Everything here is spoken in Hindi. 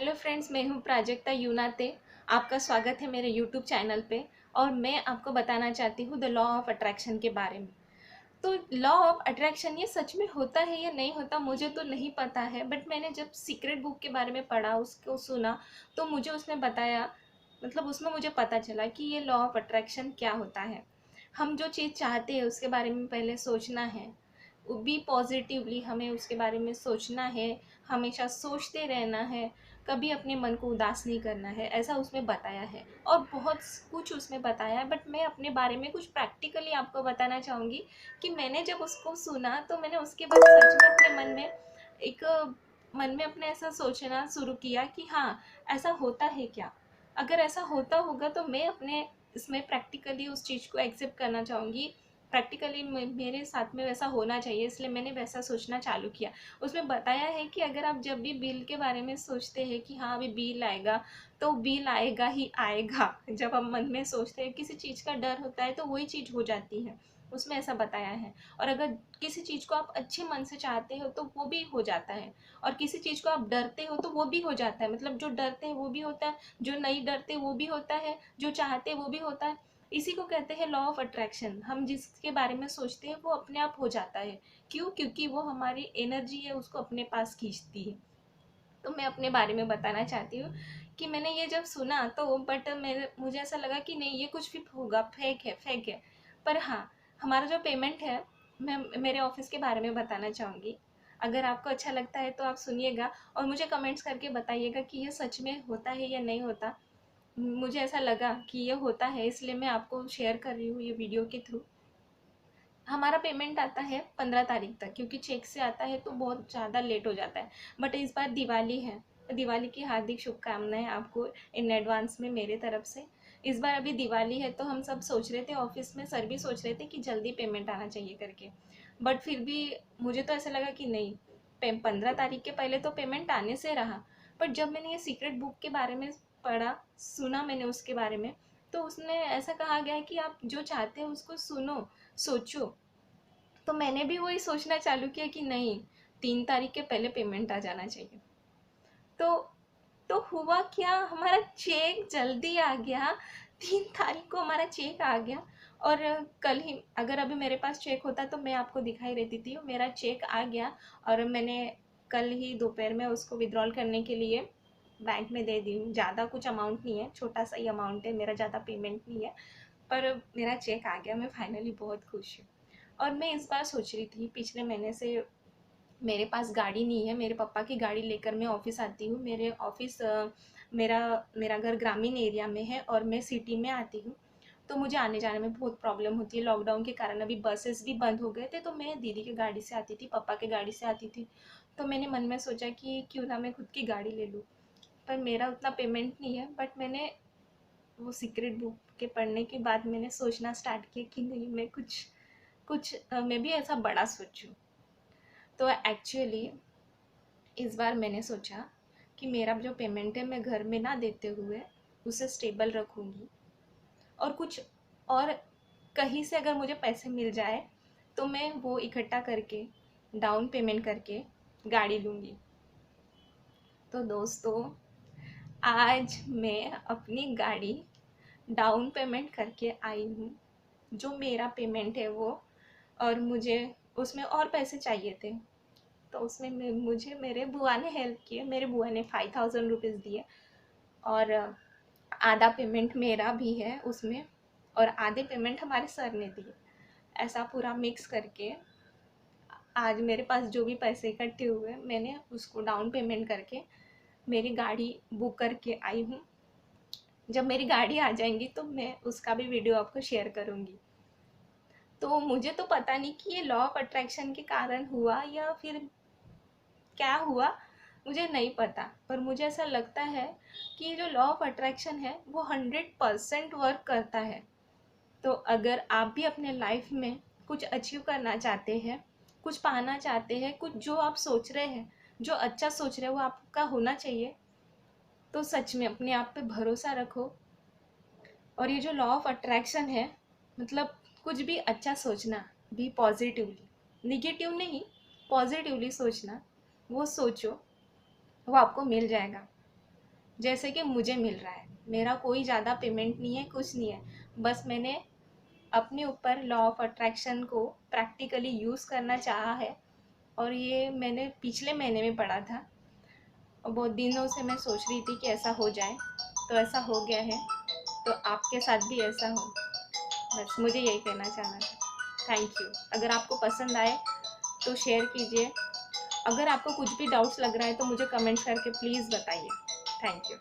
हेलो फ्रेंड्स, मैं हूँ प्राजक्ता यूनाते। आपका स्वागत है मेरे यूट्यूब चैनल पे। और मैं आपको बताना चाहती हूँ द लॉ ऑफ अट्रैक्शन के बारे में। तो लॉ ऑफ अट्रैक्शन ये सच में होता है या नहीं होता मुझे तो नहीं पता है, बट मैंने जब सीक्रेट बुक के बारे में पढ़ा, उसको सुना, तो मुझे उसने बताया, मतलब उसमें मुझे पता चला कि ये लॉ ऑफ अट्रैक्शन क्या होता है। हम जो चीज़ चाहते हैं उसके बारे में पहले सोचना है, बी पॉजिटिवली हमें उसके बारे में सोचना है, हमेशा सोचते रहना है, कभी अपने मन को उदास नहीं करना है, ऐसा उसमें बताया है। और बहुत कुछ उसमें बताया है, बट मैं अपने बारे में कुछ प्रैक्टिकली आपको बताना चाहूँगी कि मैंने जब उसको सुना तो मैंने उसके बाद सच में अपने एक मन में अपने ऐसा सोचना शुरू किया कि हाँ, ऐसा होता है क्या। अगर ऐसा होता होगा तो मैं अपने इसमें प्रैक्टिकली उस चीज़ को एक्सेप्ट करना चाहूँगी। प्रैक्टिकली मेरे साथ में वैसा होना चाहिए, इसलिए मैंने वैसा सोचना चालू किया। उसमें बताया है कि अगर आप जब भी बिल के बारे में सोचते हैं कि हाँ अभी बिल आएगा, तो बिल आएगा ही आएगा। जब हम मन में सोचते हैं, किसी चीज़ का डर होता है तो वही चीज़ हो जाती है, उसमें ऐसा बताया है। और अगर किसी चीज़ को आप अच्छे मन से चाहते हो तो वो भी हो जाता है, और किसी चीज़ को आप डरते हो तो वो भी हो जाता है। मतलब जो डरते हैं वो भी होता है, जो नहीं डरते वो भी होता है, जो चाहते वो भी होता है। इसी को कहते हैं लॉ ऑफ अट्रैक्शन। हम जिसके बारे में सोचते हैं वो अपने आप हो जाता है। क्यों? क्योंकि वो हमारी एनर्जी है, उसको अपने पास खींचती है। तो मैं अपने बारे में बताना चाहती हूँ कि मैंने ये जब सुना तो बट मेरे मुझे ऐसा लगा कि नहीं, ये कुछ भी होगा, फेक है, फेक है। पर हाँ, हमारा जो पेमेंट है, मैं मेरे ऑफिस के बारे में बताना चाहूँगी। अगर आपको अच्छा लगता है तो आप सुनिएगा और मुझे कमेंट्स करके बताइएगा कि ये सच में होता है या नहीं होता। मुझे ऐसा लगा कि ये होता है, इसलिए मैं आपको शेयर कर रही हूँ ये वीडियो के थ्रू। हमारा पेमेंट आता है 15 तारीख तक, क्योंकि चेक से आता है तो बहुत ज़्यादा लेट हो जाता है। बट इस बार दिवाली है, दिवाली की हार्दिक शुभकामनाएं आपको इन एडवांस में मेरे तरफ से। इस बार अभी दिवाली है तो हम सब सोच रहे थे, ऑफिस में सर भी सोच रहे थे कि जल्दी पेमेंट आना चाहिए करके। बट फिर भी मुझे तो ऐसा लगा कि नहीं, 15 तारीख के पहले तो पेमेंट आने से रहा। बट जब मैंने ये सीक्रेट बुक के बारे में पढ़ा, सुना मैंने उसके बारे में, तो उसने ऐसा कहा गया है कि आप जो चाहते हैं उसको सुनो, सोचो। तो मैंने भी वही सोचना चालू किया कि नहीं, 3 तारीख के पहले पेमेंट आ जाना चाहिए। तो हुआ क्या, हमारा चेक जल्दी आ गया। 3 तारीख को हमारा चेक आ गया। और कल ही अगर अभी मेरे पास चेक होता तो मैं आपको दिखाई देती थी। मेरा चेक आ गया और मैंने कल ही दोपहर में उसको विड्रॉल करने के लिए बैंक में दे दी हूँ। ज़्यादा कुछ अमाउंट नहीं है, छोटा सा ही अमाउंट है, मेरा ज़्यादा पेमेंट नहीं है। पर मेरा चेक आ गया, मैं फाइनली बहुत खुश हूँ। और मैं इस बार सोच रही थी, पिछले महीने से मेरे पास गाड़ी नहीं है, मेरे पापा की गाड़ी लेकर मैं ऑफ़िस आती हूँ। मेरे ऑफ़िस मेरा मेरा घर ग्रामीण एरिया में है और मैं सिटी में आती हूँ। तो मुझे आने जाने में बहुत प्रॉब्लम होती है। लॉकडाउन के कारण अभी बसेस भी बंद हो गए थे, तो मैं दीदी की गाड़ी से आती थी, पापा की गाड़ी से आती थी। तो मैंने मन में सोचा कि क्यों ना मैं खुद की गाड़ी ले लूँ। पर मेरा उतना पेमेंट नहीं है, बट मैंने वो सीक्रेट बुक के पढ़ने के बाद मैंने सोचना स्टार्ट किया कि नहीं, मैं कुछ कुछ मैं भी ऐसा बड़ा सोचूं। तो एक्चुअली इस बार मैंने सोचा कि मेरा जो पेमेंट है मैं घर में ना देते हुए उसे स्टेबल रखूँगी, और कुछ और कहीं से अगर मुझे पैसे मिल जाए तो मैं वो इकट्ठा करके डाउन पेमेंट करके गाड़ी लूँगी। तो दोस्तों, आज मैं अपनी गाड़ी डाउन पेमेंट करके आई हूँ। जो मेरा पेमेंट है वो, और मुझे उसमें और पैसे चाहिए थे, तो उसमें मुझे मेरे बुआ ने हेल्प की। मेरे बुआ ने 5000 रुपीज़ दिए, और आधा पेमेंट मेरा भी है उसमें, और आधे पेमेंट हमारे सर ने दिए। ऐसा पूरा मिक्स करके आज मेरे पास जो भी पैसे इकट्ठे हुए, मैंने उसको डाउन पेमेंट करके मेरी गाड़ी बुक करके आई हूँ। जब मेरी गाड़ी आ जाएंगी तो मैं उसका भी वीडियो आपको शेयर करूँगी। तो मुझे तो पता नहीं कि ये लॉ ऑफ अट्रैक्शन के कारण हुआ या फिर क्या हुआ, मुझे नहीं पता। पर मुझे ऐसा लगता है कि ये जो लॉ ऑफ अट्रैक्शन है वो 100% वर्क करता है। तो अगर आप भी अपने लाइफ में कुछ अचीव करना चाहते हैं, कुछ पाना चाहते हैं, कुछ जो आप सोच रहे हैं, जो अच्छा सोच रहे हैं वो आपका होना चाहिए, तो सच में अपने आप पे भरोसा रखो। और ये जो लॉ ऑफ अट्रैक्शन है, मतलब कुछ भी अच्छा सोचना, भी पॉजिटिवली, निगेटिव नहीं, पॉजिटिवली सोचना, वो सोचो, वो आपको मिल जाएगा। जैसे कि मुझे मिल रहा है। मेरा कोई ज़्यादा पेमेंट नहीं है, कुछ नहीं है, बस मैंने अपने ऊपर लॉ ऑफ अट्रैक्शन को प्रैक्टिकली यूज़ करना चाहा है। और ये मैंने पिछले महीने में पढ़ा था और बहुत दिनों से मैं सोच रही थी कि ऐसा हो जाए, तो ऐसा हो गया है। तो आपके साथ भी ऐसा हो, बस मुझे यही कहना चाहना था। Thank you. अगर आपको पसंद आए तो शेयर कीजिए। अगर आपको कुछ भी डाउट्स लग रहा है तो मुझे कमेंट्स करके प्लीज़ बताइए। Thank you.